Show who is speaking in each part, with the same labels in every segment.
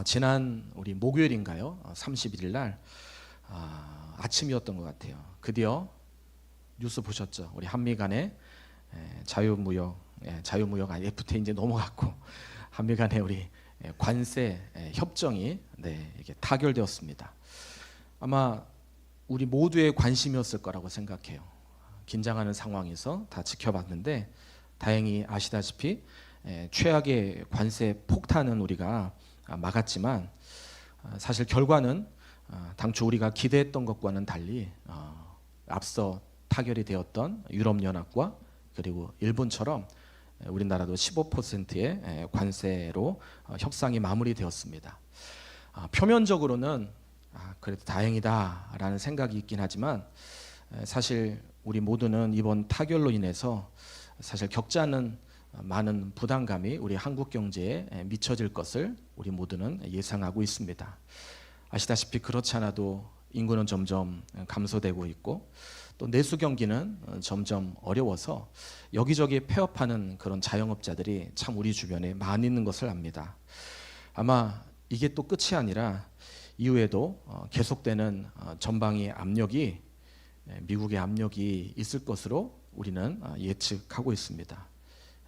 Speaker 1: 지난 우리 목요일인가요? 31일 날 아침이었던 것 같아요. 드디어 뉴스 보셨죠? 우리 한미 간의 자유무역 FTA 이제 넘어갔고 한미 간의 우리 관세 협정이 이게 타결되었습니다. 아마 우리 모두의 관심이었을 거라고 생각해요. 긴장하는 상황에서 다 지켜봤는데 다행히 아시다시피 최악의 관세 폭탄은 우리가 막았지만 사실 결과는 당초 우리가 기대했던 것과는 달리 앞서 타결이 되었던 유럽연합과 그리고 일본처럼 우리나라도 15%의 관세로 협상이 마무리되었습니다. 표면적으로는 그래도 다행이다라는 생각이 있긴 하지만 사실 우리 모두는 이번 타결로 인해서 사실 겪지 않은 많은 부담감이 우리 한국 경제에 미쳐질 것을 우리 모두는 예상하고 있습니다. 아시다시피 그렇지 않아도 인구는 점점 감소되고 있고 또 내수 경기는 점점 어려워서 여기저기 폐업하는 그런 자영업자들이 참 우리 주변에 많이 있는 것을 압니다. 아마 이게 또 끝이 아니라 이후에도 계속되는 전방위 압력이 미국의 압력이 있을 것으로 우리는 예측하고 있습니다.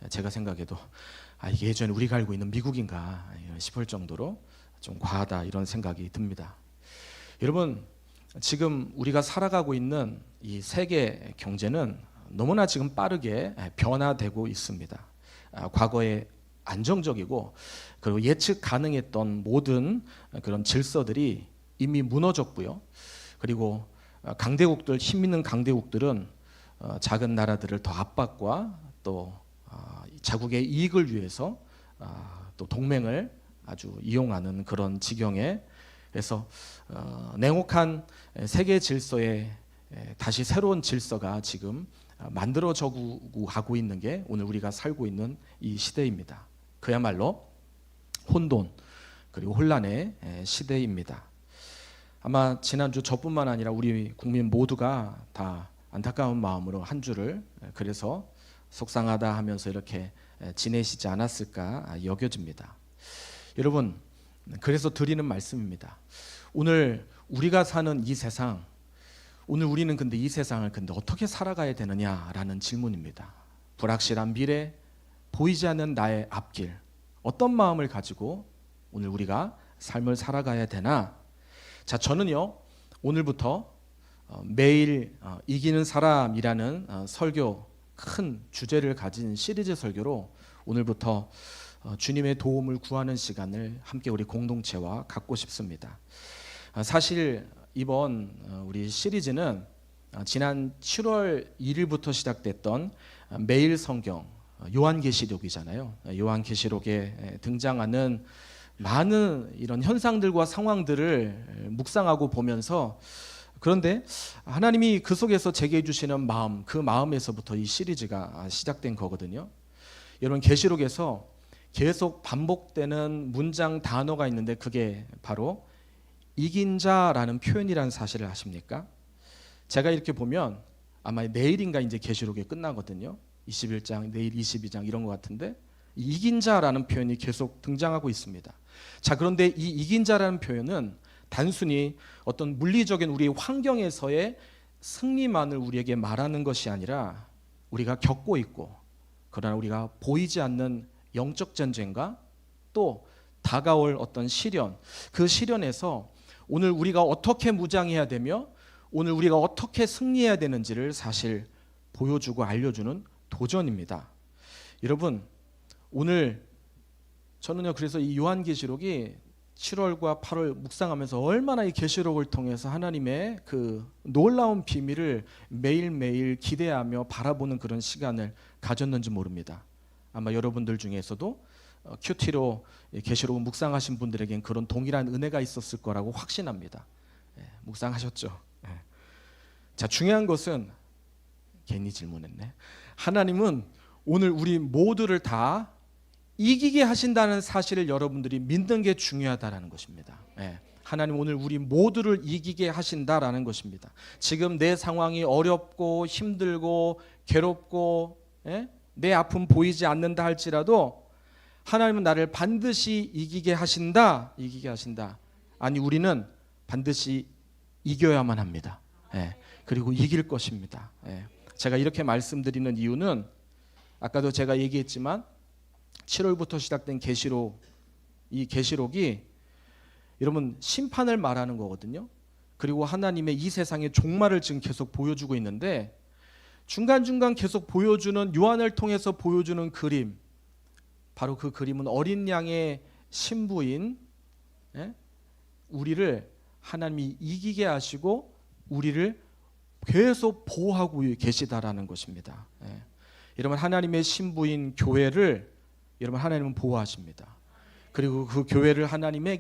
Speaker 1: 제가 생각해도 이게 예전에 우리가 알고 있는 미국인가 싶을 정도로 좀 과하다 이런 생각이 듭니다. 여러분, 지금 우리가 살아가고 있는 이 세계 경제는 너무나 지금 빠르게 변화되고 있습니다. 과거에 안정적이고 그리고 예측 가능했던 모든 그런 질서들이 이미 무너졌고요. 그리고 강대국들, 힘 있는 강대국들은 작은 나라들을 더 압박과 또 자국의 이익을 위해서 또 동맹을 아주 이용하는 그런 지경에 그래서 냉혹한 세계 질서에 다시 새로운 질서가 지금 만들어져 가고 있는 게 오늘 우리가 살고 있는 이 시대입니다. 그야말로 혼돈 그리고 혼란의 시대입니다. 아마 지난주 저뿐만 아니라 우리 국민 모두가 다 안타까운 마음으로 한 주를 그래서 속상하다 하면서 이렇게 지내시지 않았을까 여겨집니다. 여러분, 그래서 드리는 말씀입니다. 오늘 우리가 사는 이 세상, 오늘 우리는 근데 이 세상을 근데 어떻게 살아가야 되느냐라는 질문입니다. 불확실한 미래, 보이지 않는 나의 앞길, 어떤 마음을 가지고 오늘 우리가 삶을 살아가야 되나? 자, 저는요 오늘부터 매일 이기는 사람이라는 설교 큰 주제를 가진 시리즈 설교로 오늘부터 주님의 도움을 구하는 시간을 함께 우리 공동체와 갖고 싶습니다. 사실 이번 우리 시리즈는 지난 7월 1일부터 시작됐던 매일 성경 요한계시록이잖아요. 요한계시록에 등장하는 많은 이런 현상들과 상황들을 묵상하고 보면서 그런데 하나님이 그 속에서 제게 해주시는 마음, 그 마음에서부터 이 시리즈가 시작된 거거든요. 여러분, 계시록에서 계속 반복되는 문장 단어가 있는데 그게 바로 이긴 자라는 표현이라는 사실을 아십니까? 제가 이렇게 보면 아마 내일인가 이제 계시록이 끝나거든요. 21장, 내일 22장 이런 것 같은데 이긴 자라는 표현이 계속 등장하고 있습니다. 자, 그런데 이 이긴 자라는 표현은 단순히 어떤 물리적인 우리 환경에서의 승리만을 우리에게 말하는 것이 아니라 우리가 겪고 있고 그러나 우리가 보이지 않는 영적 전쟁과 또 다가올 어떤 시련, 그 시련에서 오늘 우리가 어떻게 무장해야 되며 오늘 우리가 어떻게 승리해야 되는지를 사실 보여주고 알려주는 도전입니다. 여러분, 오늘 저는요 그래서 이 요한계시록이 7월과 8월 묵상하면서 얼마나 이 계시록을 통해서 하나님의 그 놀라운 비밀을 매일매일 기대하며 바라보는 그런 시간을 가졌는지 모릅니다. 아마 여러분들 중에서도 큐티로 계시록을 묵상하신 분들에겐 그런 동일한 은혜가 있었을 거라고 확신합니다. 묵상하셨죠? 자, 중요한 것은 괜히 질문했네. 하나님은 오늘 우리 모두를 다 이기게 하신다는 사실을 여러분들이 믿는 게 중요하다는 것입니다. 하나님 오늘 우리 모두를 이기게 하신다라는 것입니다. 지금 내 상황이 어렵고 힘들고 괴롭고 내 아픔 보이지 않는다 할지라도 하나님은 나를 반드시 이기게 하신다. 이기게 하신다. 아니, 우리는 반드시 이겨야만 합니다. 예. 그리고 이길 것입니다. 예. 제가 이렇게 말씀드리는 이유는 아까도 제가 얘기했지만 7월부터 시작된 계시록, 이 계시록이 여러분 심판을 말하는 거거든요. 그리고 하나님의 이 세상의 종말을 지금 계속 보여주고 있는데, 중간중간 계속 보여주는, 요한을 통해서 보여주는 그림, 바로 그 그림은 어린 양의 신부인 우리를 하나님이 이기게 하시고 우리를 계속 보호하고 계시다라는 것입니다. 여러분, 하나님의 신부인 교회를 여러분 하나님은 보호하십니다. 그리고 그 교회를 하나님은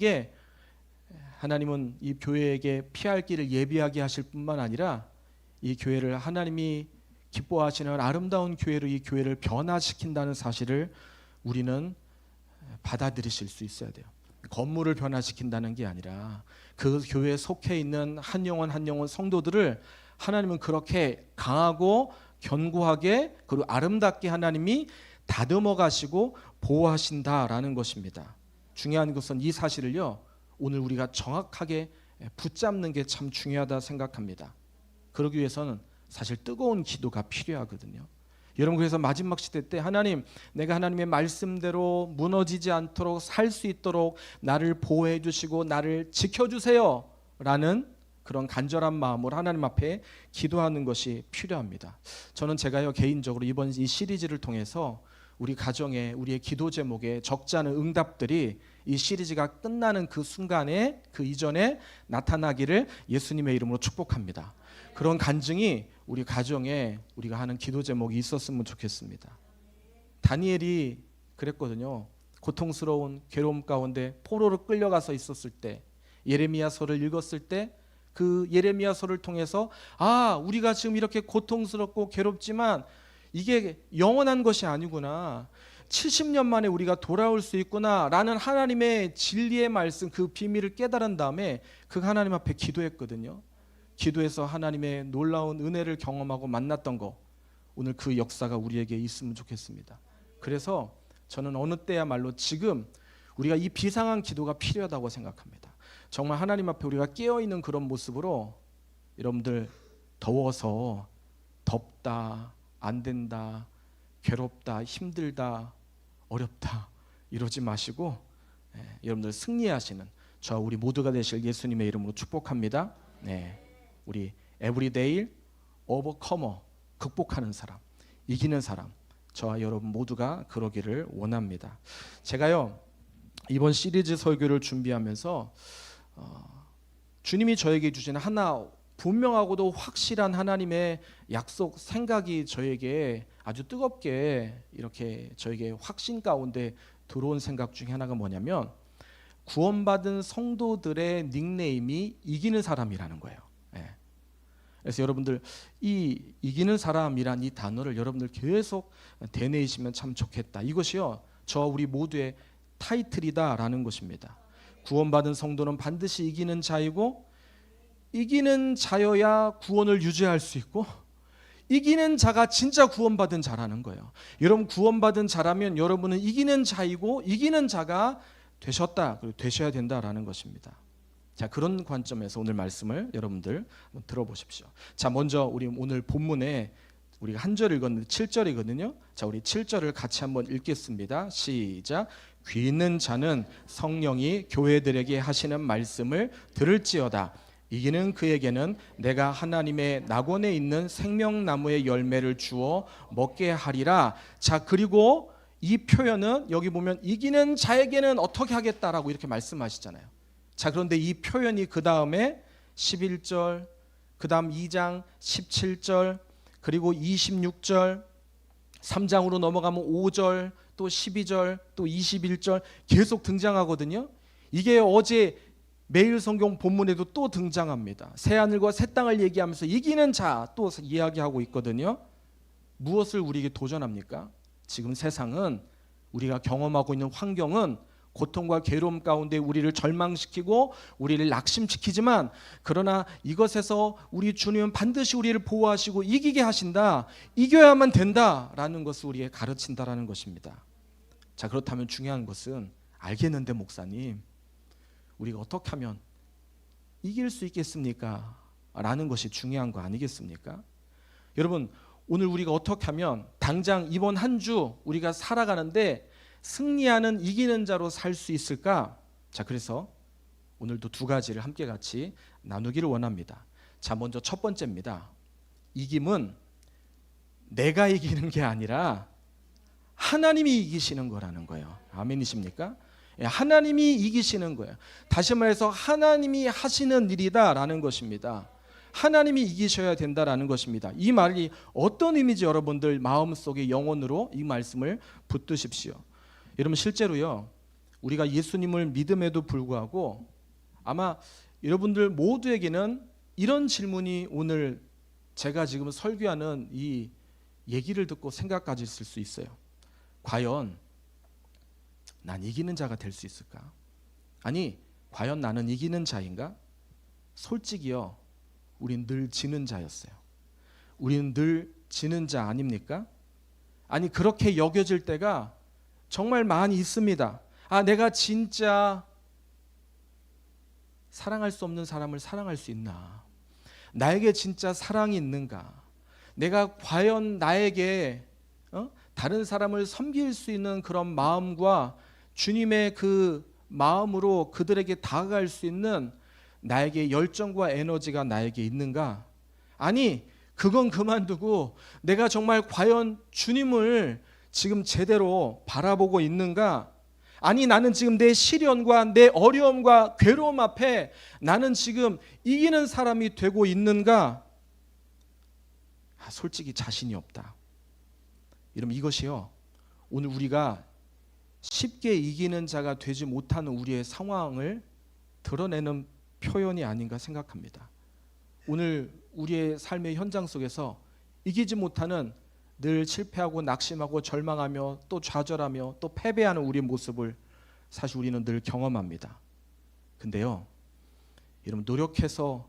Speaker 1: 이 교회에게 피할 길을 예비하게 하실 뿐만 아니라 이 교회를 하나님이 기뻐하시는 아름다운 교회로 이 교회를 변화시킨다는 사실을 우리는 받아들이실 수 있어야 돼요. 건물을 변화시킨다는 게 아니라 그 교회에 속해 있는 한 영혼 한 영혼 성도들을 하나님은 그렇게 강하고 견고하게 그리고 아름답게 하나님이 다듬어 가시고 보호하신다라는 것입니다. 중요한 것은 이 사실을요, 오늘 우리가 정확하게 붙잡는 게 참 중요하다 생각합니다. 그러기 위해서는 사실 뜨거운 기도가 필요하거든요. 여러분, 그래서 마지막 시대 때 하나님, 내가 하나님의 말씀대로 무너지지 않도록 살 수 있도록 나를 보호해 주시고 나를 지켜주세요 라는 그런 간절한 마음으로 하나님 앞에 기도하는 것이 필요합니다. 저는 제가요, 개인적으로 이번 이 시리즈를 통해서 우리 가정에, 우리의 기도 제목에 적지 않은 응답들이 이 시리즈가 끝나는 그 순간에, 그 이전에 나타나기를 예수님의 이름으로 축복합니다. 그런 간증이 우리 가정에 우리가 하는 기도 제목이 있었으면 좋겠습니다. 다니엘이 그랬거든요. 고통스러운 괴로움 가운데 포로로 끌려가서 있었을 때, 예레미야서를 읽었을 때 그 예레미야서를 통해서 우리가 지금 이렇게 고통스럽고 괴롭지만 이게 영원한 것이 아니구나, 70년 만에 우리가 돌아올 수 있구나 라는 하나님의 진리의 말씀, 그 비밀을 깨달은 다음에 그 하나님 앞에 기도했거든요. 기도해서 하나님의 놀라운 은혜를 경험하고 만났던 거, 오늘 그 역사가 우리에게 있으면 좋겠습니다. 그래서 저는 어느 때야말로 지금 우리가 이 비상한 기도가 필요하다고 생각합니다. 정말 하나님 앞에 우리가 깨어있는 그런 모습으로, 여러분들 더워서 덥다, 안 된다, 괴롭다, 힘들다, 어렵다 이러지 마시고 여러분들 승리하시는 저와 우리 모두가 되실 예수님의 이름으로 축복합니다. 우리 에브리데이 오버커머, 극복하는 사람, 이기는 사람, 저와 여러분 모두가 그러기를 원합니다. 제가요, 이번 시리즈 설교를 준비하면서 주님이 저에게 주신 하나 분명하고도 확실한 하나님의 약속 생각이 저에게 아주 뜨겁게 이렇게 저에게 확신 가운데 들어온 생각 중에 하나가 뭐냐면, 구원받은 성도들의 닉네임이 이기는 사람이라는 거예요. 그래서 여러분들 이 이기는 사람이란 이 단어를 여러분들 계속 되뇌이시면 참 좋겠다. 이것이요, 저와 우리 모두의 타이틀이다라는 것입니다. 구원받은 성도는 반드시 이기는 자이고, 이기는 자여야 구원을 유지할 수 있고, 이기는 자가 진짜 구원받은 자라는 거예요. 여러분, 구원받은 자라면 여러분은 이기는 자이고 이기는 자가 되셨다, 그리고 되셔야 된다라는 것입니다. 자, 그런 관점에서 오늘 말씀을 여러분들 한번 들어보십시오. 자, 먼저 우리 오늘 본문에 우리가 한 절 읽었는데 7절이거든요. 자, 우리 7절을 같이 한번 읽겠습니다. 시작. 귀 있는 자는 성령이 교회들에게 하시는 말씀을 들을지어다. 이기는 그에게는 내가 하나님의 낙원에 있는 생명나무의 열매를 주어 먹게 하리라. 자, 그리고 이 표현은 여기 보면 이기는 자에게는 어떻게 하겠다라고 이렇게 말씀하시잖아요. 자, 그런데 이 표현이 그 다음에 11절, 그 다음 2장 17절, 그리고 26절, 3장으로 넘어가면 5절, 또 12절, 또 21절 계속 등장하거든요. 이게 어제 매일 성경 본문에도 또 등장합니다. 새하늘과 새 땅을 얘기하면서 이기는 자 또 이야기하고 있거든요. 무엇을 우리에게 도전합니까? 지금 세상은, 우리가 경험하고 있는 환경은 고통과 괴로움 가운데 우리를 절망시키고 우리를 낙심시키지만, 그러나 이것에서 우리 주님은 반드시 우리를 보호하시고 이기게 하신다, 이겨야만 된다라는 것을 우리에게 가르친다라는 것입니다. 자, 그렇다면 중요한 것은 알겠는데 목사님, 우리가 어떻게 하면 이길 수 있겠습니까? 라는 것이 중요한 거 아니겠습니까? 여러분, 오늘 우리가 어떻게 하면 당장 이번 한 주 우리가 살아가는데 승리하는 이기는 자로 살 수 있을까? 자, 그래서 오늘도 두 가지를 함께 같이 나누기를 원합니다. 자, 먼저 첫 번째입니다. 이김은 내가 이기는 게 아니라 하나님이 이기시는 거라는 거예요. 아멘이십니까? 하나님이 이기시는 거예요. 다시 말해서 하나님이 하시는 일이다라는 것입니다. 하나님이 이기셔야 된다라는 것입니다. 이 말이 어떤 의미인지 여러분들 마음속에 영혼으로 이 말씀을 붙드십시오. 여러분, 실제로요, 우리가 예수님을 믿음에도 불구하고 아마 여러분들 모두에게는 이런 질문이 오늘 제가 지금 설교하는 이 얘기를 듣고 생각까지 있을 수 있어요. 과연 난 이기는 자가 될 수 있을까? 아니, 과연 나는 이기는 자인가? 솔직히요, 우린 늘 지는 자였어요. 우리는 늘 지는 자 아닙니까? 아니, 그렇게 여겨질 때가 정말 많이 있습니다. 아, 내가 진짜 사랑할 수 없는 사람을 사랑할 수 있나? 나에게 진짜 사랑이 있는가? 내가 과연 나에게 다른 사람을 섬길 수 있는 그런 마음과 주님의 그 마음으로 그들에게 다가갈 수 있는 나에게 열정과 에너지가 나에게 있는가? 아니, 그건 그만두고 내가 정말 과연 주님을 지금 제대로 바라보고 있는가? 아니, 나는 지금 내 시련과 내 어려움과 괴로움 앞에 나는 지금 이기는 사람이 되고 있는가? 솔직히 자신이 없다. 여러분, 이것이요, 오늘 우리가 쉽게 이기는 자가 되지 못하는 우리의 상황을 드러내는 표현이 아닌가 생각합니다. 오늘 우리의 삶의 현장 속에서 이기지 못하는, 늘 실패하고 낙심하고 절망하며 또 좌절하며 또 패배하는 우리의 모습을 사실 우리는 늘 경험합니다. 근데요, 여러분, 노력해서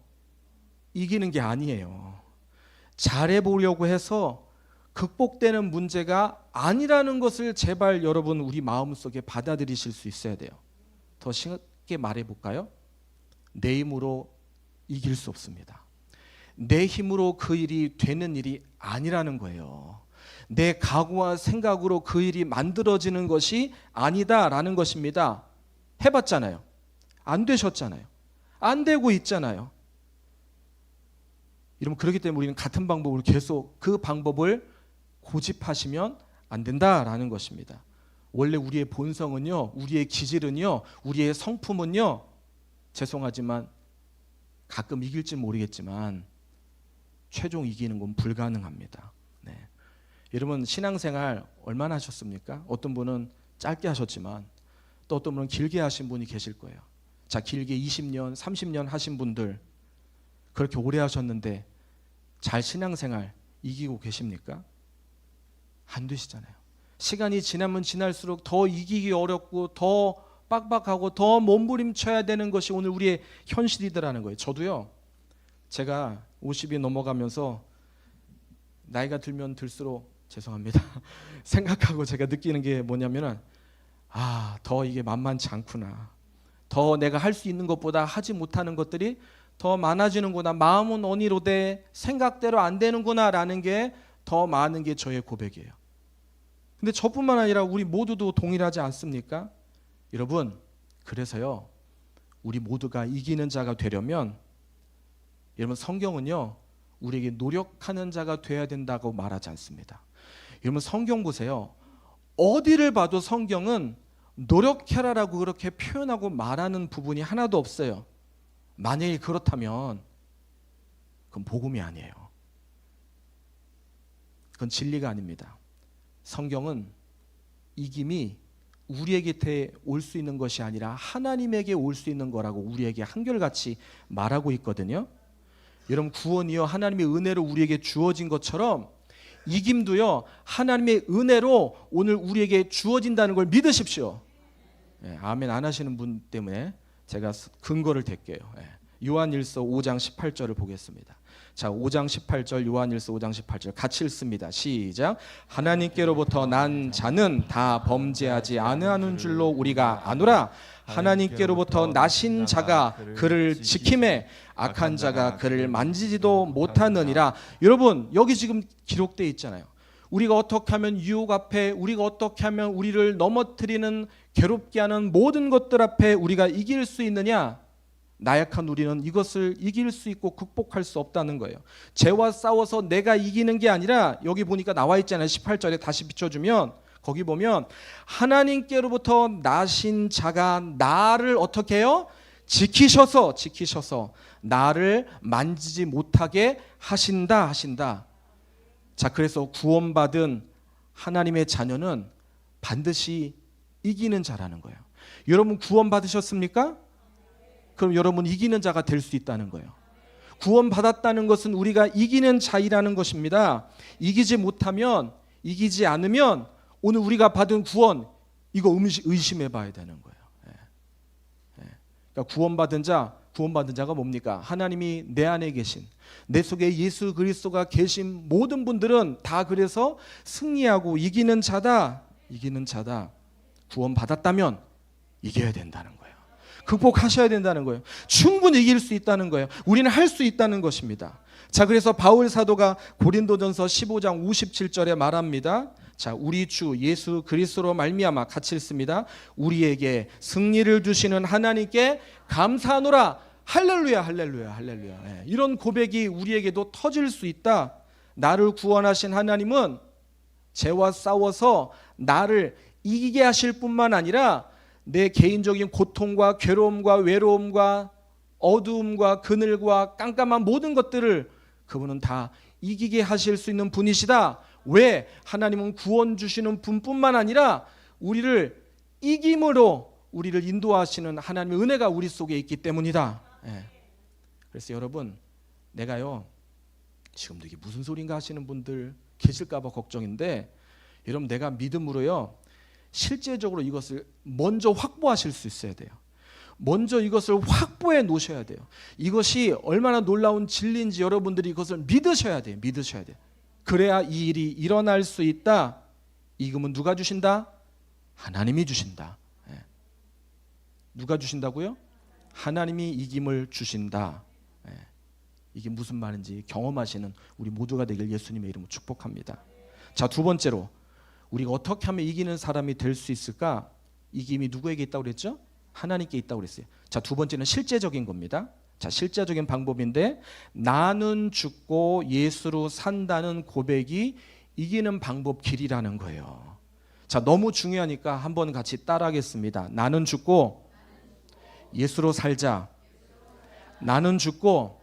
Speaker 1: 이기는 게 아니에요. 잘해보려고 해서 극복되는 문제가 아니라는 것을 제발 여러분 우리 마음속에 받아들이실 수 있어야 돼요. 더 쉽게 말해볼까요? 내 힘으로 이길 수 없습니다. 내 힘으로 그 일이 되는 일이 아니라는 거예요. 내 각오와 생각으로 그 일이 만들어지는 것이 아니다라는 것입니다. 해봤잖아요. 안 되셨잖아요. 안 되고 있잖아요. 여러분, 그렇기 때문에 우리는 같은 방법으로 계속 그 방법을 고집하시면 안 된다라는 것입니다. 원래 우리의 본성은요, 우리의 기질은요, 우리의 성품은요, 죄송하지만 가끔 이길지 모르겠지만 최종 이기는 건 불가능합니다. 네. 여러분, 신앙생활 얼마나 하셨습니까? 어떤 분은 짧게 하셨지만 또 어떤 분은 길게 하신 분이 계실 거예요. 자, 길게 20년, 30년 하신 분들, 그렇게 오래 하셨는데 잘 신앙생활 이기고 계십니까? 안 되시잖아요. 시간이 지나면 지날수록 더 이기기 어렵고 더 빡빡하고 더 몸부림쳐야 되는 것이 오늘 우리의 현실이더라는 거예요. 저도요, 제가 50이 넘어가면서 나이가 들면 들수록, 죄송합니다, 생각하고 제가 느끼는 게 뭐냐면은, 더 이게 만만치 않구나. 더 내가 할 수 있는 것보다 하지 못하는 것들이 더 많아지는구나. 마음은 언니로되 생각대로 안 되는구나 라는 게 더 많은 게 저의 고백이에요. 근데 저뿐만 아니라 우리 모두도 동일하지 않습니까? 여러분, 그래서요, 우리 모두가 이기는 자가 되려면, 여러분, 성경은요, 우리에게 노력하는 자가 돼야 된다고 말하지 않습니다. 여러분, 성경 보세요. 어디를 봐도 성경은 노력해라라고 그렇게 표현하고 말하는 부분이 하나도 없어요. 만약에 그렇다면 그건 복음이 아니에요. 그건 진리가 아닙니다. 성경은 이김이 우리에게 올 수 있는 것이 아니라 하나님에게 올 수 있는 거라고 우리에게 한결같이 말하고 있거든요. 여러분, 구원이요, 하나님의 은혜로 우리에게 주어진 것처럼 이김도요, 하나님의 은혜로 오늘 우리에게 주어진다는 걸 믿으십시오. 아멘 안 하시는 분 때문에 제가 근거를 댈게요. 요한일서 5장 18절을 보겠습니다. 자, 5장 18절, 요한일서 5장 18절 같이 읽습니다. 시작. 하나님께로부터 난 자는 다 범죄하지 아니하는 줄로 우리가 아노라. 하나님께로부터 나신 자가 그를 지킴에 악한 자가 그를 만지지도 못하느니라. 여러분, 여기 지금 기록되어 있잖아요. 우리가 어떻게 하면 유혹 앞에, 우리가 어떻게 하면 우리를 넘어뜨리는, 괴롭게 하는 모든 것들 앞에 우리가 이길 수 있느냐? 나약한 우리는 이것을 이길 수 있고 극복할 수 없다는 거예요. 죄와 싸워서 내가 이기는 게 아니라, 여기 보니까 나와 있잖아요. 18절에 다시 비춰주면, 거기 보면 하나님께로부터 나신 자가 나를 어떻게 해요? 지키셔서 나를 만지지 못하게 하신다. 자, 그래서 구원받은 하나님의 자녀는 반드시 이기는 자라는 거예요. 여러분 구원받으셨습니까? 그럼 여러분 이기는 자가 될 수 있다는 거예요. 구원받았다는 것은 우리가 이기는 자이라는 것입니다. 이기지 못하면, 이기지 않으면 오늘 우리가 받은 구원, 이거 의심해 봐야 되는 거예요. 그러니까 구원받은 자가 뭡니까? 하나님이 내 안에 계신, 내 속에 예수 그리스도가 계신 모든 분들은 다 그래서 승리하고 이기는 자다. 구원받았다면 이겨야 된다는 거예요. 극복하셔야 된다는 거예요. 충분히 이길 수 있다는 거예요. 우리는 할 수 있다는 것입니다. 자, 그래서 바울 사도가 고린도전서 15장 57절에 말합니다. 자, 우리 주 예수 그리스도로 말미암아, 같이 읽습니다. 우리에게 승리를 주시는 하나님께 감사하노라. 할렐루야. 이런 고백이 우리에게도 터질 수 있다. 나를 구원하신 하나님은 죄와 싸워서 나를 이기게 하실 뿐만 아니라 내 개인적인 고통과 괴로움과 외로움과 어두움과 그늘과 깜깜한 모든 것들을 그분은 다 이기게 하실 수 있는 분이시다. 왜? 하나님은 구원 주시는 분뿐만 아니라 우리를 이김으로 우리를 인도하시는 하나님의 은혜가 우리 속에 있기 때문이다. 그래서 여러분, 내가요, 지금도 이게 무슨 소린가 하시는 분들 계실까 봐 걱정인데, 여러분, 내가 믿음으로요 실제적으로 이것을 먼저 확보하실 수 있어야 돼요. 먼저 이것을 확보해 놓으셔야 돼요. 이것이 얼마나 놀라운 진리인지 여러분들이 이것을 믿으셔야 돼요. 그래야 이 일이 일어날 수 있다. 이금은 누가 주신다? 하나님이 주신다. 누가 주신다고요? 하나님이 이김을 주신다. 이게 무슨 말인지 경험하시는 우리 모두가 되길 예수님의 이름으로 축복합니다. 자, 두 번째로 우리가 어떻게 하면 이기는 사람이 될 수 있을까? 이김이 누구에게 있다고 그랬죠? 하나님께 있다고 그랬어요. 자, 두 번째는 실제적인 겁니다. 자, 실제적인 방법인데, 나는 죽고 예수로 산다는 고백이 이기는 방법 길이라는 거예요. 자, 너무 중요하니까 한번 같이 따라하겠습니다. 나는 죽고 예수로 살자. 나는 죽고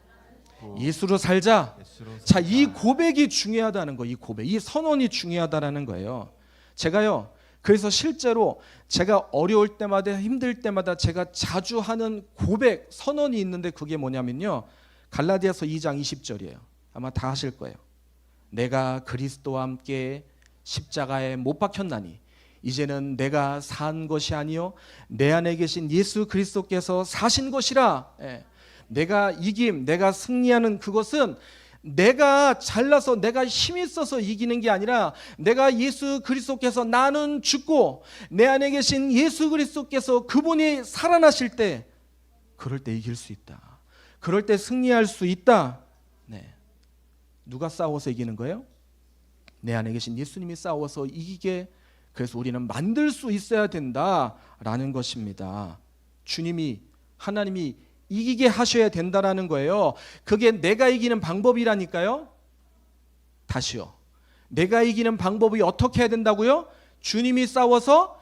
Speaker 1: 예수로 살자. 자, 이 고백이 중요하다는 거, 이 선언이 중요하다는 거예요. 제가요, 그래서 실제로 제가 어려울 때마다, 힘들 때마다 제가 자주 하는 고백, 선언이 있는데, 그게 뭐냐면요, 갈라디아서 2장 20절이에요. 아마 다 하실 거예요. 내가 그리스도와 함께 십자가에 못 박혔나니 이제는 내가 산 것이 아니요 내 안에 계신 예수 그리스도께서 사신 것이라. 내가 이김, 내가 승리하는 그것은 내가 잘나서 내가 힘이 있어서 이기는 게 아니라, 내가 예수 그리스도께서, 나는 죽고 내 안에 계신 예수 그리스도께서 그분이 살아나실 때, 그럴 때 이길 수 있다. 그럴 때 승리할 수 있다. 누가 싸워서 이기는 거예요? 내 안에 계신 예수님이 싸워서 이기게. 그래서 우리는 만들 수 있어야 된다라는 것입니다. 주님이, 하나님이 이기게 하셔야 된다라는 거예요. 그게 내가 이기는 방법이라니까요. 다시요. 내가 이기는 방법이 어떻게 해야 된다고요? 주님이 싸워서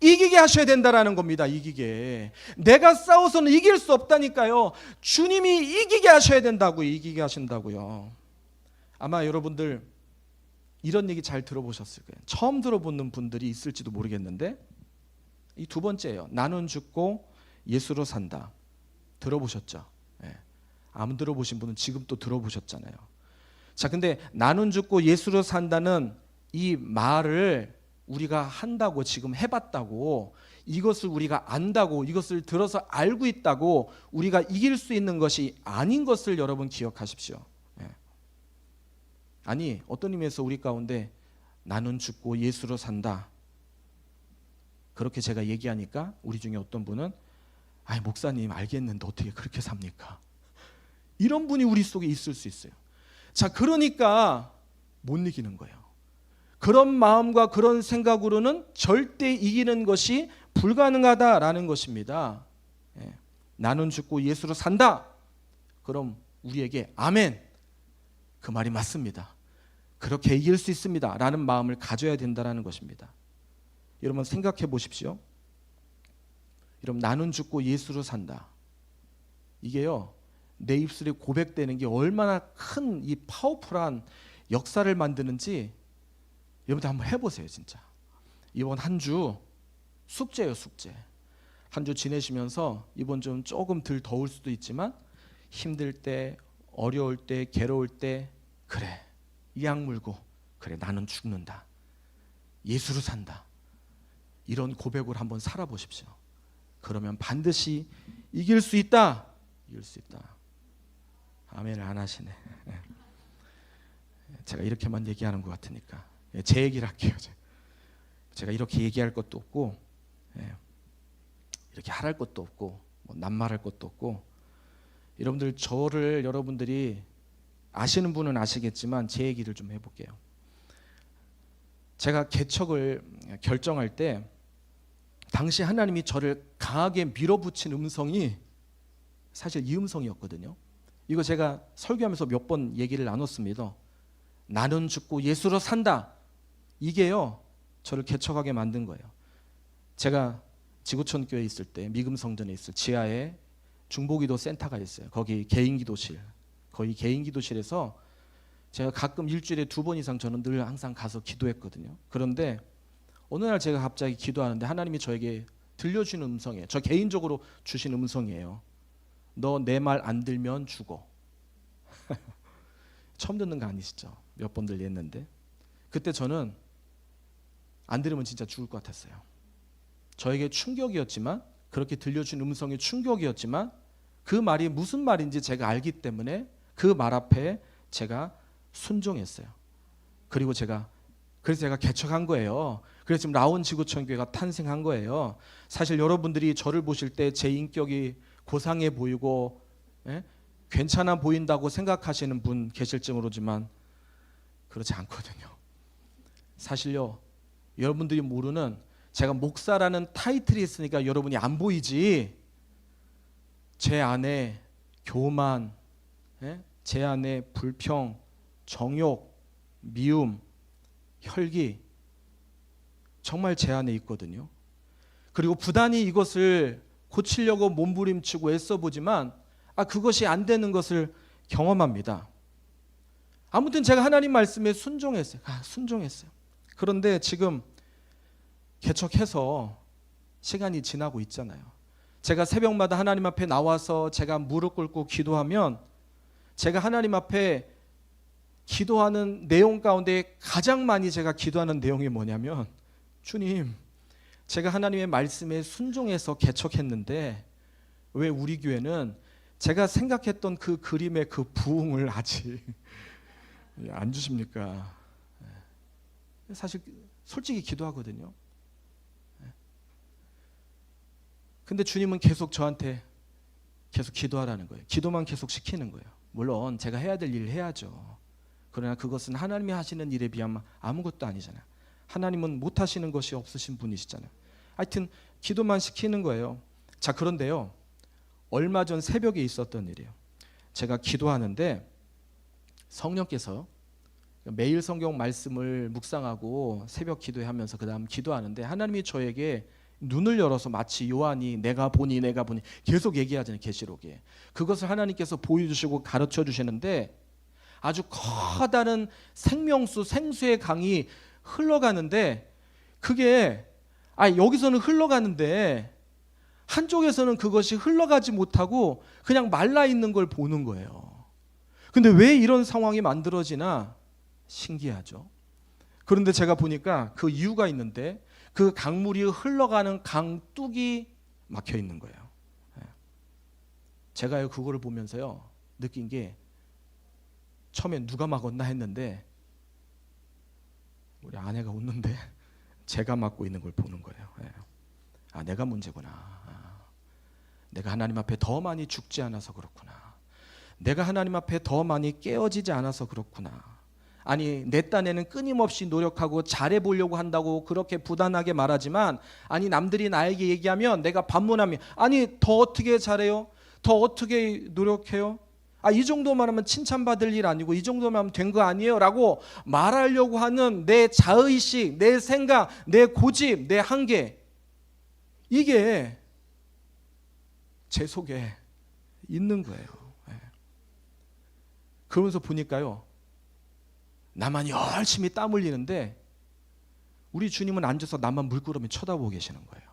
Speaker 1: 이기게 하셔야 된다라는 겁니다. 이기게. 내가 싸워서는 이길 수 없다니까요. 주님이 이기게 하셔야 된다고요. 이기게 하신다고요. 아마 여러분들 이런 얘기 잘 들어보셨을 거예요. 처음 들어보는 분들이 있을지도 모르겠는데, 이 두 번째예요. 나는 죽고 예수로 산다. 들어보셨죠? 안 들어보신 분은 지금 또 들어보셨잖아요. 자, 근데 나는 죽고 예수로 산다는 이 말을 우리가 한다고, 지금 해봤다고, 이것을 우리가 안다고, 이것을 들어서 알고 있다고 우리가 이길 수 있는 것이 아닌 것을 여러분 기억하십시오. 아니 어떤 의미에서 우리 가운데 나는 죽고 예수로 산다 그렇게 제가 얘기하니까 우리 중에 어떤 분은 아니 목사님 알겠는데 어떻게 그렇게 삽니까? 이런 분이 우리 속에 있을 수 있어요. 자, 그러니까 못 이기는 거예요. 그런 마음과 그런 생각으로는 절대 이기는 것이 불가능하다라는 것입니다. 예. 나는 죽고 예수로 산다. 그럼 우리에게 아멘. 그 말이 맞습니다. 그렇게 이길 수 있습니다. 라는 마음을 가져야 된다는 것입니다. 여러분 생각해 보십시오. 여러분 나는 죽고 예수로 산다. 이게요. 내 입술에 고백되는 게 얼마나 큰 이 파워풀한 역사를 만드는지 여러분들 한번 해보세요. 진짜 이번 한 주 숙제예요. 숙제. 한 주 지내시면서 이번 좀 조금 덜 더울 수도 있지만 힘들 때 어려울 때 괴로울 때 그래 이 악물고 그래 나는 죽는다. 예수로 산다. 이런 고백을 한번 살아보십시오. 그러면 반드시 이길 수 있다. 이길 수 있다. 아멘을 안 하시네. 제가 이렇게만 얘기하는 것 같으니까 제 얘기를 할게요. 제가 이렇게 얘기할 것도 없고 이렇게 할할 것도 없고 뭐 낱말할 것도 없고 여러분들 저를 여러분들이 아시는 분은 아시겠지만 제 얘기를 좀 해볼게요. 제가 개척을 결정할 때 당시 하나님이 저를 강하게 밀어붙인 음성이 사실 이 음성이었거든요. 이거 제가 설교하면서 몇 번 얘기를 나눴습니다. 나는 죽고 예수로 산다. 이게요 저를 개척하게 만든 거예요. 제가 지구촌 교회에 있을 때 미금성전에 있을 지하에 중보기도 센터가 있어요. 거기 개인기도실. 거의 개인기도실에서 제가 가끔 일주일에 2번 이상 저는 늘 항상 가서 기도했거든요. 그런데 어느 날 제가 갑자기 기도하는데 하나님이 저에게 들려주는 음성이에요. 저 개인적으로 주신 음성이에요. 너 내 말 안 들면 죽어. 처음 듣는 거 아니시죠? 몇 번 들렸는데 그때 저는 안 들으면 진짜 죽을 것 같았어요. 저에게 충격이었지만 그렇게 들려준 음성이 충격이었지만 그 말이 무슨 말인지 제가 알기 때문에 그 말 앞에 제가 순종했어요. 그래서 제가 개척한 거예요. 그래서 지금 라온 지구촌 교회가 탄생한 거예요. 사실 여러분들이 저를 보실 때 제 인격이 고상해 보이고 괜찮아 보인다고 생각하시는 분 계실지 모르지만 그렇지 않거든요. 사실요 여러분들이 모르는 제가 목사라는 타이틀이 있으니까 여러분이 안 보이지 제 안에 교만, 제 안에 불평, 정욕, 미움, 혈기 정말 제 안에 있거든요. 그리고 부단히 이것을 고치려고 몸부림치고 애써보지만 그것이 안 되는 것을 경험합니다. 아무튼 제가 하나님 말씀에 순종했어요. 순종했어요. 그런데 지금 개척해서 시간이 지나고 있잖아요. 제가 새벽마다 하나님 앞에 나와서 제가 무릎 꿇고 기도하면 제가 하나님 앞에 기도하는 내용 가운데 가장 많이 제가 기도하는 내용이 뭐냐면 주님 제가 하나님의 말씀에 순종해서 개척했는데 왜 우리 교회는 제가 생각했던 그 그림의 그 부흥을 아직 안 주십니까? 사실 솔직히 기도하거든요. 근데 주님은 계속 저한테 계속 기도하라는 거예요. 기도만 계속 시키는 거예요. 물론 제가 해야 될 일을 해야죠. 그러나 그것은 하나님이 하시는 일에 비하면 아무것도 아니잖아요. 하나님은 못 하시는 것이 없으신 분이시잖아요. 하여튼 기도만 시키는 거예요. 자, 그런데요. 얼마 전 새벽에 있었던 일이에요. 제가 기도하는데 성령께서 매일 성경 말씀을 묵상하고 새벽 기도하면서 그 다음 기도하는데 하나님이 저에게 눈을 열어서 마치 요한이 내가 보니 계속 얘기하잖아요. 계시록에. 그것을 하나님께서 보여주시고 가르쳐 주시는데 아주 커다란 생명수 생수의 강이 흘러가는데 그게 여기서는 흘러가는데 한쪽에서는 그것이 흘러가지 못하고 그냥 말라 있는 걸 보는 거예요. 근데 왜 이런 상황이 만들어지나 신기하죠. 그런데 제가 보니까 그 이유가 있는데 그 강물이 흘러가는 강둑이 막혀 있는 거예요. 제가요 그거를 보면서요 느낀 게 처음에 누가 막았나 했는데 우리 아내가 웃는데 제가 맡고 있는 걸 보는 거예요. 예. 아, 내가 문제구나. 내가 하나님 앞에 더 많이 죽지 않아서 그렇구나. 내가 하나님 앞에 더 많이 깨어지지 않아서 그렇구나. 아니, 내 딴에는 끊임없이 노력하고 잘해 보려고 한다고 그렇게 부단하게 말하지만, 아니, 남들이 나에게 얘기하면 내가 반문하면, 아니, 더 어떻게 잘해요? 더 어떻게 노력해요? 아, 이 정도만 하면 칭찬받을 일 아니고 이 정도만 하면 된 거 아니에요? 라고 말하려고 하는 내 자의식, 내 생각, 내 고집, 내 한계, 이게 제 속에 있는 거예요. 그러면서 보니까요, 나만 열심히 땀 흘리는데 우리 주님은 앉아서 나만 물끄러미 쳐다보고 계시는 거예요.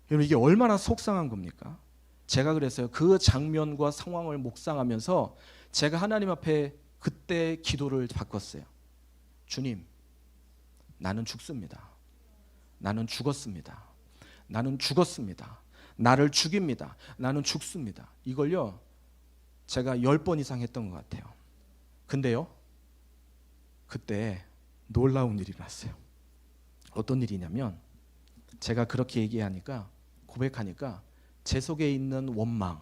Speaker 1: 여러분, 이게 얼마나 속상한 겁니까? 제가 그랬어요. 그 장면과 상황을 묵상하면서 제가 하나님 앞에 그때 기도를 바꿨어요. 주님, 나는 죽습니다. 나는 죽었습니다. 나는 죽었습니다. 나를 죽입니다. 나는 죽습니다. 이걸요, 제가 10번 이상 했던 것 같아요. 근데요, 그때 놀라운 일이 났어요. 어떤 일이냐면, 제가 그렇게 얘기하니까, 고백하니까 제 속에 있는 원망,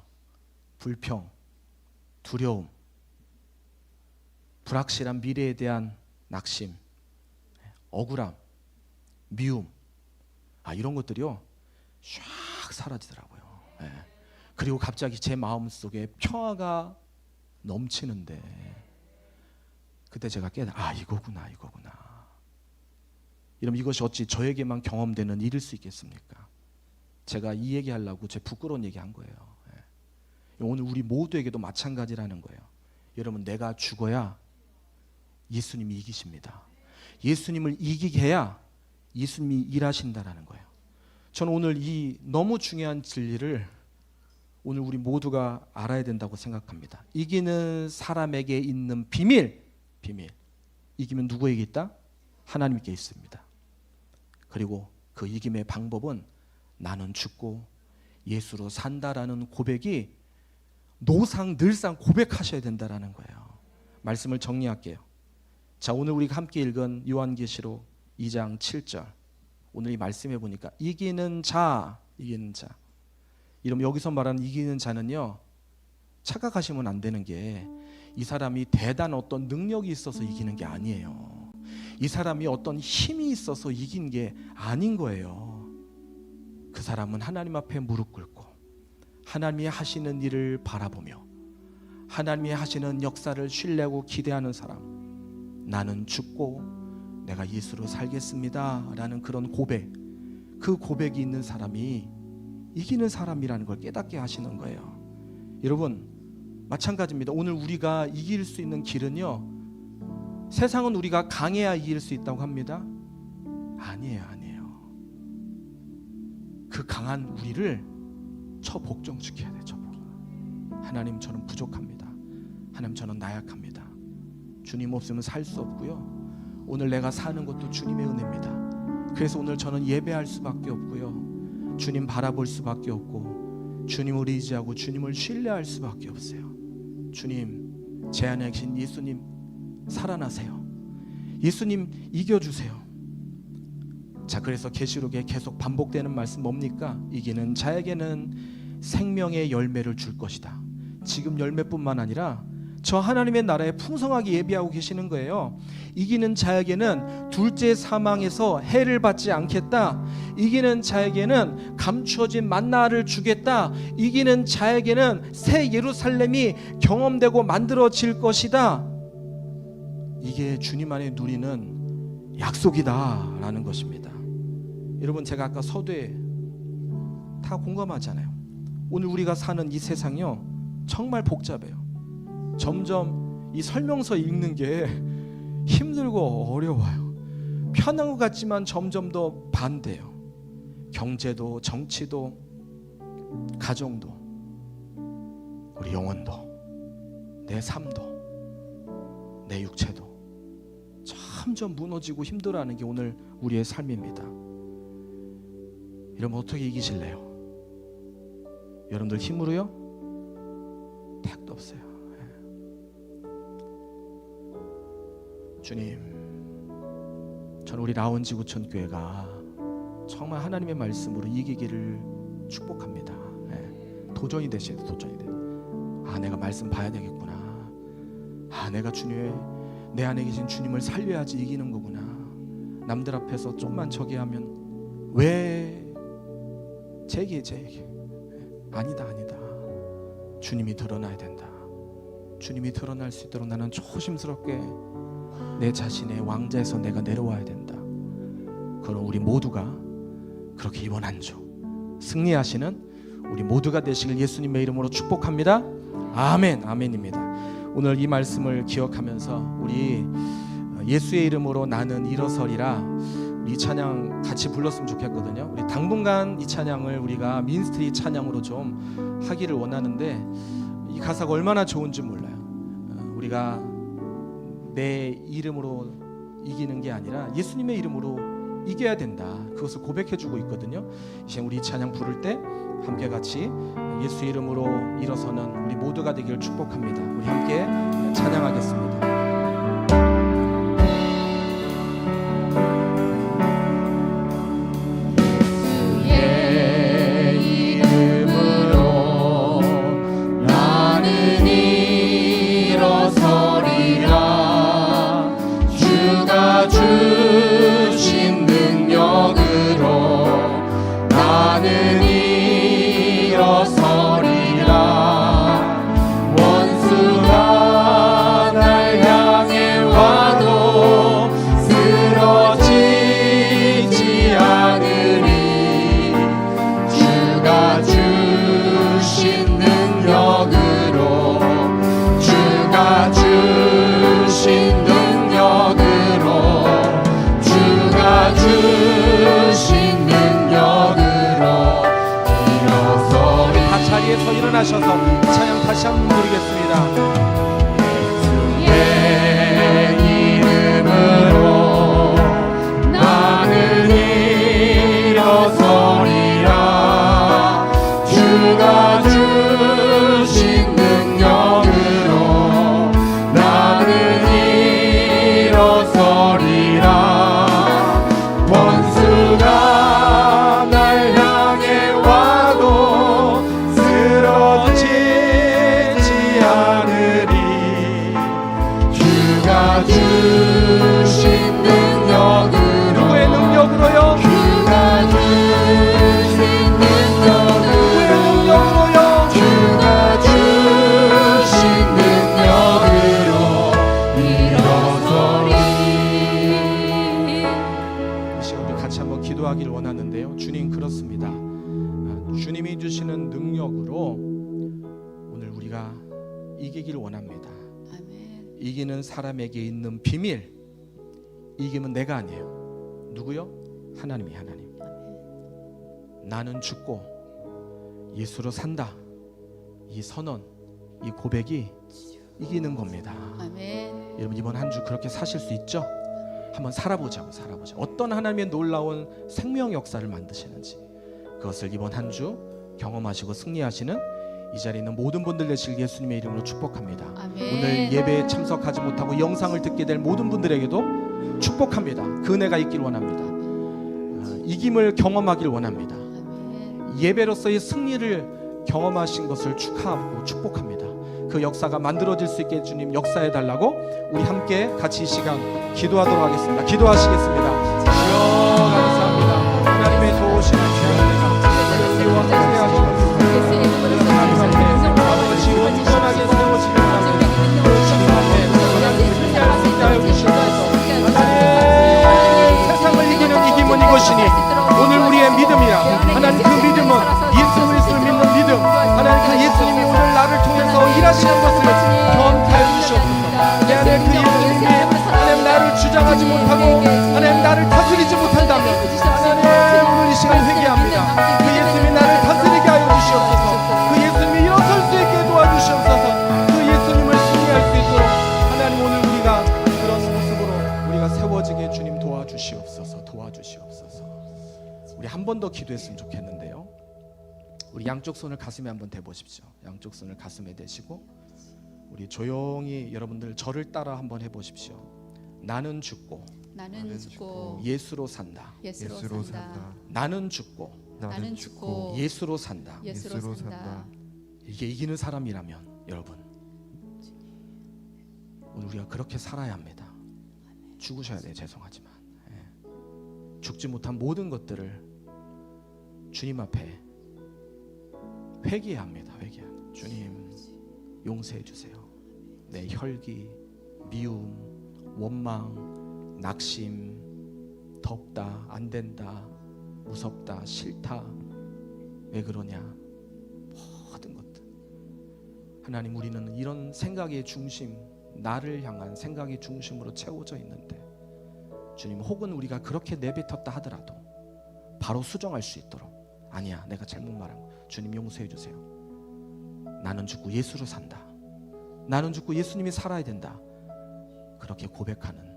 Speaker 1: 불평, 두려움, 불확실한 미래에 대한 낙심, 억울함, 미움, 이런 것들이요, 샥 사라지더라고요. 그리고 갑자기 제 마음속에 평화가 넘치는데, 그때 제가 이거구나. 이러면 이것이 어찌 저에게만 경험되는 일일 수 있겠습니까? 제가 이 얘기하려고 제 부끄러운 얘기한 거예요. 오늘 우리 모두에게도 마찬가지라는 거예요. 여러분, 내가 죽어야 예수님이 이기십니다. 예수님을 이기게 해야 예수님이 일하신다라는 거예요. 저는 오늘 이 너무 중요한 진리를 오늘 우리 모두가 알아야 된다고 생각합니다. 이기는 사람에게 있는 비밀. 이기면 누구에게 있다? 하나님께 있습니다. 그리고 그 이김의 방법은 나는 죽고 예수로 산다라는 고백이 노상늘상 고백하셔야 된다라는 거예요. 말씀을 정리할게요. 자, 오늘 우리가 함께 읽은 요한계시록 2장 7절, 오늘 이 말씀해 보니까 이기는 자. 이러면 여기서 말하는 이기는 자는요, 착각하시면 안 되는 게, 이 사람이 대단한 어떤 능력이 있어서 이기는 게 아니에요. 이 사람이 어떤 힘이 있어서 이긴 게 아닌 거예요. 그 사람은 하나님 앞에 무릎 꿇고 하나님이 하시는 일을 바라보며 하나님이 하시는 역사를 신뢰하고 기대하는 사람, 나는 죽고 내가 예수로 살겠습니다 라는 그런 고백, 그 고백이 있는 사람이 이기는 사람이라는 걸 깨닫게 하시는 거예요. 여러분, 마찬가지입니다. 오늘 우리가 이길 수 있는 길은요, 세상은 우리가 강해야 이길 수 있다고 합니다. 아니에요. 그 강한 우리를 처복종시켜야 돼요. 하나님, 저는 부족합니다. 하나님, 저는 나약합니다. 주님 없으면 살 수 없고요, 오늘 내가 사는 것도 주님의 은혜입니다. 그래서 오늘 저는 예배할 수밖에 없고요, 주님 바라볼 수밖에 없고, 주님을 의지하고 주님을 신뢰할 수밖에 없어요. 주님, 제 안에 계신 예수님 살아나세요. 예수님 이겨주세요. 자, 그래서 계시록에 계속 반복되는 말씀 뭡니까? 이기는 자에게는 생명의 열매를 줄 것이다. 지금 열매뿐만 아니라 저 하나님의 나라에 풍성하게 예비하고 계시는 거예요. 이기는 자에게는 둘째 사망에서 해를 받지 않겠다. 이기는 자에게는 감추어진 만나를 주겠다. 이기는 자에게는 새 예루살렘이 경험되고 만들어질 것이다. 이게 주님 안에 누리는 약속이다라는 것입니다. 여러분, 제가 아까 서두에 다 공감하잖아요. 오늘 우리가 사는 이 세상이요, 정말 복잡해요. 점점 이 설명서 읽는 게 힘들고 어려워요. 편한 것 같지만 점점 더 반대예요. 경제도, 정치도, 가정도, 우리 영혼도, 내 삶도, 내 육체도 점점 무너지고 힘들어하는 게 오늘 우리의 삶입니다. 여러분, 어떻게 이기실래요? 여러분들 힘으로요? 택도 없어요. 주님, 저는 우리 라운지구촌 교회가 정말 하나님의 말씀으로 이기기를 축복합니다. 도전이 되셔야 돼. 도전이 돼. 내가 말씀 봐야 되겠구나. 내가 주님의 내 안에 계신 주님을 살려야지 이기는 거구나. 남들 앞에서 좀만 저기 하면 왜 제게 아니다. 주님이 드러나야 된다. 주님이 드러날 수 있도록 나는 조심스럽게 내 자신의 왕좌에서 내가 내려와야 된다. 그럼 우리 모두가 그렇게 이번 한 주 승리하시는 우리 모두가 되시길 예수님의 이름으로 축복합니다. 아멘. 아멘입니다. 오늘 이 말씀을 기억하면서 우리 예수의 이름으로 나는 일어서리라, 이 찬양 같이 불렀으면 좋겠거든요. 우리 당분간 이 찬양을 우리가 민스트리 찬양으로 좀 하기를 원하는데 이 가사가 얼마나 좋은지 몰라요. 우리가 내 이름으로 이기는 게 아니라 예수님의 이름으로 이겨야 된다. 그것을 고백해주고 있거든요. 이제 우리 찬양 부를 때 함께 같이 예수 이름으로 일어서는 우리 모두가 되기를 축복합니다. 우리 함께 찬양하겠습니다.
Speaker 2: 주신 능력으로 나는 일어서리라. 원수가 날 향해 와도 쓰러지지 않으리. 주가 주신 능력으로, 주가 주신 주신 능력으로 일어서리.
Speaker 1: 다 자리에서 일어나셔서 찬양 다시 한번 부르겠습니다.
Speaker 2: 내 이름으로 나는 일어서리라. 주가 주신 능력으로 나는 일어서리라. 원수가 날 향해 와도 쓰러지지 않으리. 주가 주신 능력으로.
Speaker 1: 누구의 능력으로요?
Speaker 2: 주가 주신 능력으로.
Speaker 1: 누구의 능력으로요?
Speaker 2: 주가 주신 능력으로 일어서리.
Speaker 1: 같이 한번 기도하기를 원하는데요. 주님, 그렇습니다. 주님이 주시는 능력으로 오늘 우리가 이기기를 원합니다.
Speaker 3: 아멘.
Speaker 1: 이기는 사람에게 있는 비밀, 이기면 내가 아니에요. 누구요? 하나님이. 나는 죽고 예수로 산다. 이 선언, 이 고백이 이기는 겁니다.
Speaker 3: 아멘.
Speaker 1: 여러분, 이번 한 주 그렇게 사실 수 있죠? 한번 살아보자고. 어떤 하나님의 놀라운 생명 역사를 만드시는지 그것을 이번 한 주 경험하시고 승리하시는 이 자리에 있는 모든 분들 되시길 예수님의 이름으로 축복합니다.
Speaker 3: 아멘.
Speaker 1: 오늘 예배에 참석하지 못하고 영상을 듣게 될 모든 분들에게도 축복합니다. 그 은혜가 있길 원합니다. 이김을 경험하길 원합니다.
Speaker 3: 아멘.
Speaker 1: 예배로서의 승리를 경험하신 것을 축하하고 축복합니다. 그 역사가 만들어질 수 있게 주님 역사해 달라고 우리 함께 같이 이 시간 기도하도록 하겠습니다. 기도하시겠습니다. 주여 감사합니다. 하나님의 도우심을 주옵소서. 우리와 함께 하시옵소서. 아버지 온전하게 세워지는 하나님, 주님 앞에 하나님 승리할 수 있게 하여 주시옵소서. 하나님, 세상을 이기는 이김은 이것이니 오늘 우리의 믿음이라. 하나님, 그 믿음은 예수 그리스도를 믿는 믿음. 하나님, 그 예수님이 오늘 나를 통해서 일하시는 것을 경험케 하여 주시옵소서. 내 안에 그 예수님이 하나님 나를 주장하지 못하고 하나님 나를 다스리지 못한다면 하나님 오늘 이 시간 회개합니다. 그 예수님이 나를 다스리게 하여 주시옵소서. 그 예수님이 일어설 수 있게 도와주시옵소서. 그 예수님을 승리할 수 있도록 하나님 오늘 우리가 그런 모습으로 우리가 세워지게 주님 도와주시옵소서. 우리 한 번 더 기도했으면 좋겠는데요. 우리 양쪽 손을 가슴에 한번 대보십시오. 양쪽 손을 가슴에 대시고 우리 조용히 여러분들 저를 따라 한번 해보십시오. 나는 죽고
Speaker 3: 나는 죽고
Speaker 1: 예수로 산다.
Speaker 3: 예수로 산다.
Speaker 1: 나는 죽고
Speaker 3: 나는 죽고
Speaker 1: 예수로 산다.
Speaker 3: 예수로 산다.
Speaker 1: 이게 이기는 사람이라면 여러분 오늘 우리가 그렇게 살아야 합니다. 죽으셔야 돼요. 죄송하지만 죽지 못한 모든 것들을 주님 앞에 회개해야 합니다. 주님 용서해 주세요. 내 혈기, 미움, 원망, 낙심, 덥다, 안 된다, 무섭다, 싫다, 왜 그러냐, 모든 것들. 하나님, 우리는 이런 생각의 중심, 나를 향한 생각의 중심으로 채워져 있는데 주님, 혹은 우리가 그렇게 내뱉었다 하더라도 바로 수정할 수 있도록, 아니야, 내가 잘못 말한 거, 주님 용서해 주세요. 나는 죽고 예수로 산다. 나는 죽고 예수님이 살아야 된다. 그렇게 고백하는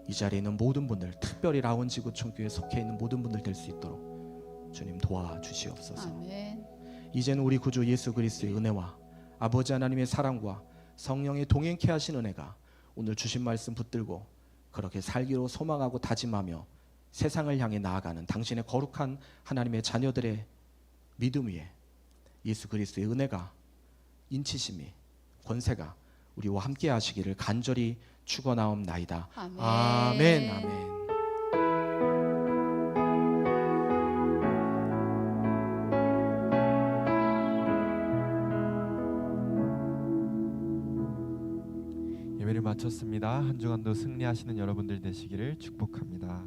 Speaker 1: 이 자리에 있는 모든 분들, 특별히 라운지구청교회에 속해 있는 모든 분들 될 수 있도록 주님 도와주시옵소서.
Speaker 3: 아멘.
Speaker 1: 이제는 우리 구주 예수 그리스도의 은혜와 아버지 하나님의 사랑과 성령의 동행케 하신 은혜가 오늘 주신 말씀 붙들고 그렇게 살기로 소망하고 다짐하며 세상을 향해 나아가는 당신의 거룩한 하나님의 자녀들의 믿음 위에 예수 그리스도의 은혜가, 인치심이, 권세가 우리와 함께 하시기를 간절히 축원하옵나이다.
Speaker 3: 아멘.
Speaker 1: 아멘. 아멘.
Speaker 4: 예배를 마쳤습니다. 한 주간도 승리하시는 여러분들 되시기를 축복합니다.